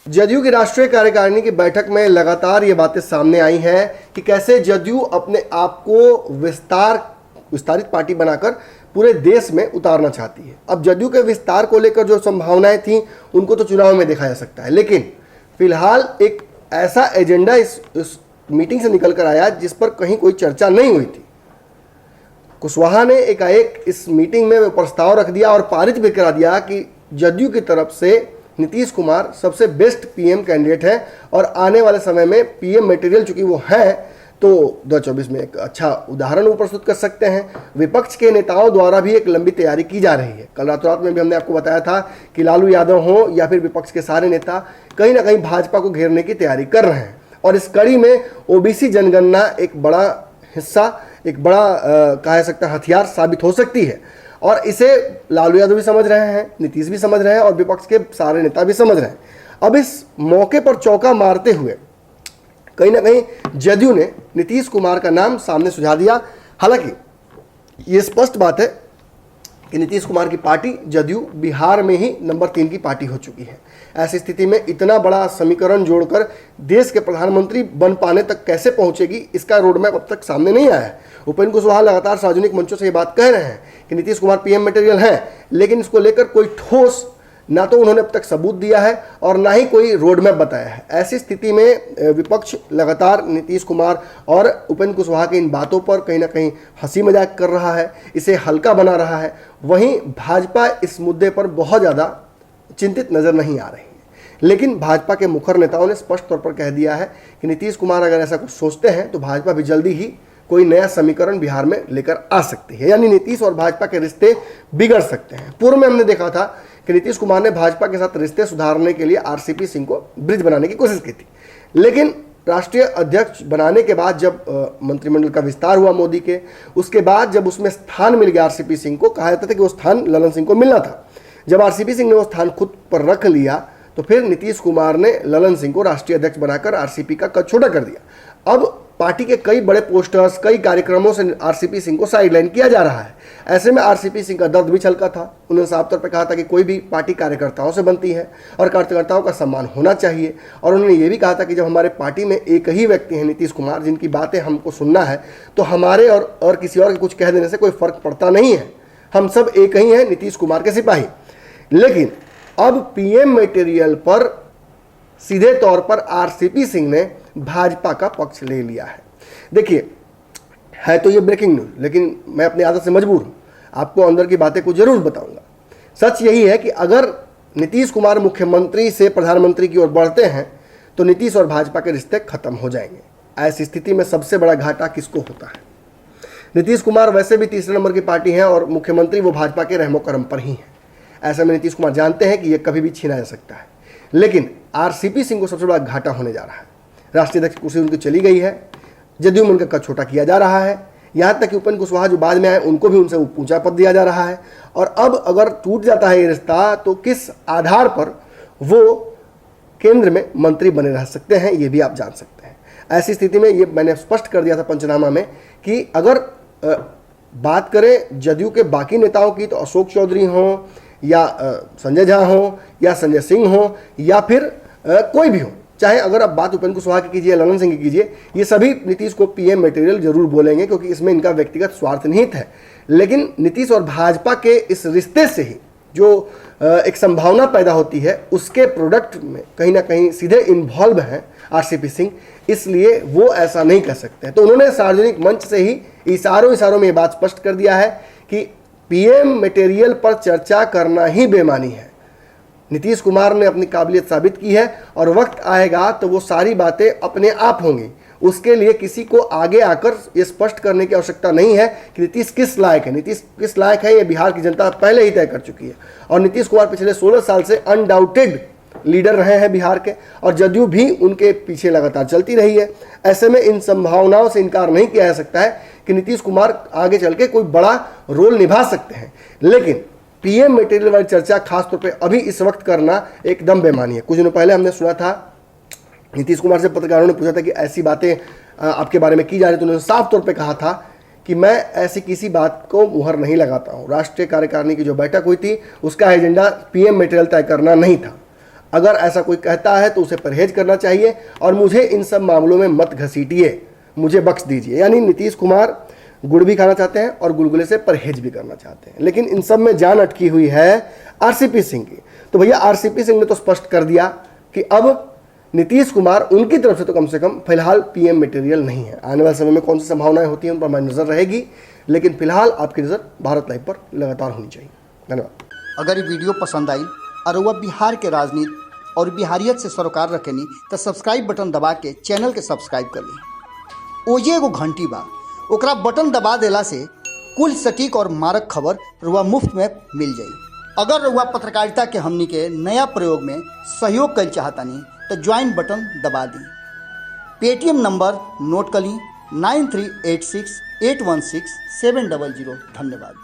जदयू की राष्ट्रीय कार्यकारिणी की बैठक में लगातार ये बातें सामने आई हैं कि कैसे जदयू अपने आप को विस्तारित पार्टी बनाकर पूरे देश में उतारना चाहती है। अब जदयू के विस्तार को लेकर जो संभावनाएं थी उनको तो चुनाव में देखा जा सकता है, लेकिन फिलहाल एक ऐसा एजेंडा इस मीटिंग से निकल कर आया जिस पर कहीं कोई चर्चा नहीं हुई थी। कुशवाहा ने एकाएक इस मीटिंग में प्रस्ताव रख दिया और पारित भी करा दिया कि जदयू की तरफ से नीतीश कुमार सबसे बेस्ट पीएम कैंडिडेट है और आने वाले समय में पीएम मटेरियल चूंकि वो है तो 2024 में एक अच्छा उदाहरण वो प्रस्तुत कर सकते हैं। विपक्ष के नेताओं द्वारा भी एक लंबी तैयारी की जा रही है। कल रात में भी हमने आपको बताया था कि लालू यादव हो या फिर विपक्ष के सारे नेता कहीं ना कहीं भाजपा को घेरने की तैयारी कर रहे हैं और इस कड़ी में ओबीसी जनगणना एक बड़ा हिस्सा, एक बड़ा कहा जा सकता है हथियार साबित हो सकती है और इसे लालू यादव भी समझ रहे हैं, नीतीश भी समझ रहे हैं और विपक्ष के सारे नेता भी समझ रहे हैं। अब इस मौके पर चौका मारते हुए कहीं ना कहीं जदयू ने नीतीश कुमार का नाम सामने सुझा दिया। हालांकि ये स्पष्ट बात है कि नीतीश कुमार की पार्टी जदयू बिहार में ही नंबर 3 की पार्टी हो चुकी है। ऐसी स्थिति में इतना बड़ा समीकरण जोड़कर देश के प्रधानमंत्री बन पाने तक कैसे पहुंचेगी, इसका रोडमैप अब तक सामने नहीं आया है। उपेंद्र कुशवाहा लगातार सार्वजनिक मंचों से ये बात कह रहे हैं कि नीतीश कुमार पीएम मटेरियल हैं, लेकिन इसको लेकर कोई ठोस ना तो उन्होंने अब तक सबूत दिया है और ना ही कोई रोडमैप बताया है। ऐसी स्थिति में विपक्ष लगातार नीतीश कुमार और उपेंद्र कुशवाहा की इन बातों पर कहीं ना कहीं हंसी मजाक कर रहा है, इसे हल्का बना रहा है। वहीं भाजपा इस मुद्दे पर बहुत ज़्यादा चिंतित नजर नहीं आ रही है, लेकिन भाजपा के मुखर नेताओं ने स्पष्ट तौर पर कह दिया है कि नीतीश कुमार अगर ऐसा कुछ सोचते हैं तो भाजपा भी जल्दी ही कोई नया समीकरण बिहार में लेकर आ सकती है, यानी नीतीश और भाजपा के रिश्ते बिगड़ सकते हैं। पूर्व में हमने देखा था कि नीतीश कुमार ने भाजपा के साथ रिश्ते सुधारने के लिए आरसीपी सिंह को ब्रिज बनाने की कोशिश की थी, लेकिन राष्ट्रीय अध्यक्ष बनाने के बाद जब मंत्रिमंडल का विस्तार हुआ मोदी के, उसके बाद जब उसमें स्थान मिल गया आरसीपी सिंह को, कहा जाता था कि वो स्थान ललन सिंह को मिलना था। जब आरसीपी सिंह ने वो स्थान खुद पर रख लिया तो फिर नीतीश कुमार ने ललन सिंह को राष्ट्रीय अध्यक्ष बनाकर आरसीपी का कद छोटा कर दिया। अब पार्टी के कई बड़े पोस्टर्स, कई कार्यक्रमों से आरसीपी सिंह को साइडलाइन किया जा रहा है। ऐसे में आरसीपी सिंह का दर्द भी छलका था। उन्होंने साफ तौर पर कहा था कि कोई भी पार्टी कार्यकर्ताओं से बनती है और कार्यकर्ताओं का सम्मान होना चाहिए, और उन्होंने ये भी कहा था कि जब हमारे पार्टी में एक ही व्यक्ति हैं नीतीश कुमार, जिनकी बातें हमको सुनना है, तो हमारे और किसी और के कुछ कह देने से कोई फर्क पड़ता नहीं है, हम सब एक ही हैं, नीतीश कुमार के सिपाही। लेकिन अब पीएम मटेरियल पर सीधे तौर पर आरसीपी सिंह ने भाजपा का पक्ष ले लिया है। देखिए, है तो ये ब्रेकिंग न्यूज, लेकिन मैं अपनी आदत से मजबूर हूं, आपको अंदर की बातें को जरूर बताऊंगा। सच यही है कि अगर नीतीश कुमार मुख्यमंत्री से प्रधानमंत्री की ओर बढ़ते हैं तो नीतीश और भाजपा के रिश्ते खत्म हो जाएंगे। ऐसी स्थिति में सबसे बड़ा घाटा किसको होता है? नीतीश कुमार वैसे भी तीसरे नंबर की पार्टी है और मुख्यमंत्री वो भाजपा के रहमो करम पर ही है। ऐसे में नीतीश कुमार जानते हैं कि यह कभी भी छीना जा सकता है, लेकिन आरसीपी सिंह को सबसे बड़ा घाटा होने जा रहा है। राष्ट्रीय अध्यक्ष कुर्सी उनकी चली गई है, जदयू में उनका कद छोटा किया जा रहा है, यहाँ तक कि उपेंद्र कुशवाहा जो बाद में आए उनको भी उनसे ऊंचा पद दिया जा रहा है। और अब अगर टूट जाता है ये रिश्ता तो किस आधार पर वो केंद्र में मंत्री बने रह सकते हैं, ये भी आप जान सकते हैं। ऐसी स्थिति में ये मैंने स्पष्ट कर दिया था पंचनामा में कि अगर बात करें जदयू के बाकी नेताओं की तो अशोक चौधरी हों या संजय झा हो या संजय सिंह हो या फिर कोई भी हो, चाहे अगर आप बात उपेंद्र कुशवाहा की कीजिए, ललन सिंह की कीजिए, ये सभी नीतीश को पीएम मटेरियल जरूर बोलेंगे क्योंकि इसमें इनका व्यक्तिगत स्वार्थ निहित है। लेकिन नीतीश और भाजपा के इस रिश्ते से ही जो एक संभावना पैदा होती है उसके प्रोडक्ट में कहीं ना कहीं सीधे इन्वॉल्व हैं आरसीपी सिंह, इसलिए वो ऐसा नहीं कर सकते। तो उन्होंने सार्वजनिक मंच से ही इशारों में ये बात स्पष्ट कर दिया है कि पीएम मटेरियल पर चर्चा करना ही बेमानी है। नीतीश कुमार ने अपनी काबिलियत साबित की है और वक्त आएगा तो वो सारी बातें अपने आप होंगी। उसके लिए किसी को आगे आकर ये स्पष्ट करने की आवश्यकता नहीं है कि नीतीश किस लायक है। नीतीश किस लायक है ये बिहार की जनता पहले ही तय कर चुकी है और नीतीश कुमार पिछले 16 साल से अनडाउटेड लीडर रहे हैं बिहार के और जदयू भी उनके पीछे लगातार चलती रही है। ऐसे में इन संभावनाओं से इनकार नहीं किया जा सकता है कि नीतीश कुमार आगे चल के कोई बड़ा रोल निभा सकते हैं, लेकिन पीएम मटेरियल वाली चर्चा खासतौर पे अभी इस वक्त करना एकदम बेमानी है। कुछ दिनों पहले हमने सुना था, नीतीश कुमार से पत्रकारों ने पूछा था कि ऐसी बातें आपके बारे में की जा रही, तो उन्होंने साफ तौर पे कहा था कि मैं ऐसी किसी बात को मुहर नहीं लगाता हूँ। राष्ट्रीय कार्यकारिणी की जो बैठक हुई थी उसका एजेंडा पीएम मटेरियल तय करना नहीं था। अगर ऐसा कोई कहता है तो उसे परहेज करना चाहिए और मुझे इन सब मामलों में मत घसीटिए, मुझे बख्श दीजिए। यानी नीतीश कुमार गुड़ भी खाना चाहते हैं और गुलगुले से परहेज भी करना चाहते हैं, लेकिन इन सब में जान अटकी हुई है आरसीपी सिंह की। तो भैया आरसीपी सिंह ने तो स्पष्ट कर दिया कि अब नीतीश कुमार उनकी तरफ से तो कम से कम फिलहाल पीएम मटेरियल नहीं है। आने वाले समय में कौन सी संभावनाएं होती हैं उन पर हमारी नजर रहेगी, लेकिन फिलहाल आपकी नजर भारत लाइव पर लगातार होनी चाहिए। धन्यवाद। अगर ये वीडियो पसंद आई और वह बिहार के राजनीति और बिहारियत से सरोकार रखेनी तो सब्सक्राइब बटन दबा के चैनल के सब्सक्राइब कर ली। ओजे एगो घंटी बा, ओकरा बटन दबा देला से कुल सटीक और मारक खबर रुआ मुफ्त में मिल जाई। अगर रुआ पत्रकारिता के हमनी के नया प्रयोग में सहयोग कर चाहतानी तो ज्वाइन बटन दबा दी। पेटीएम नंबर नोट कर ली 9386816700। धन्यवाद।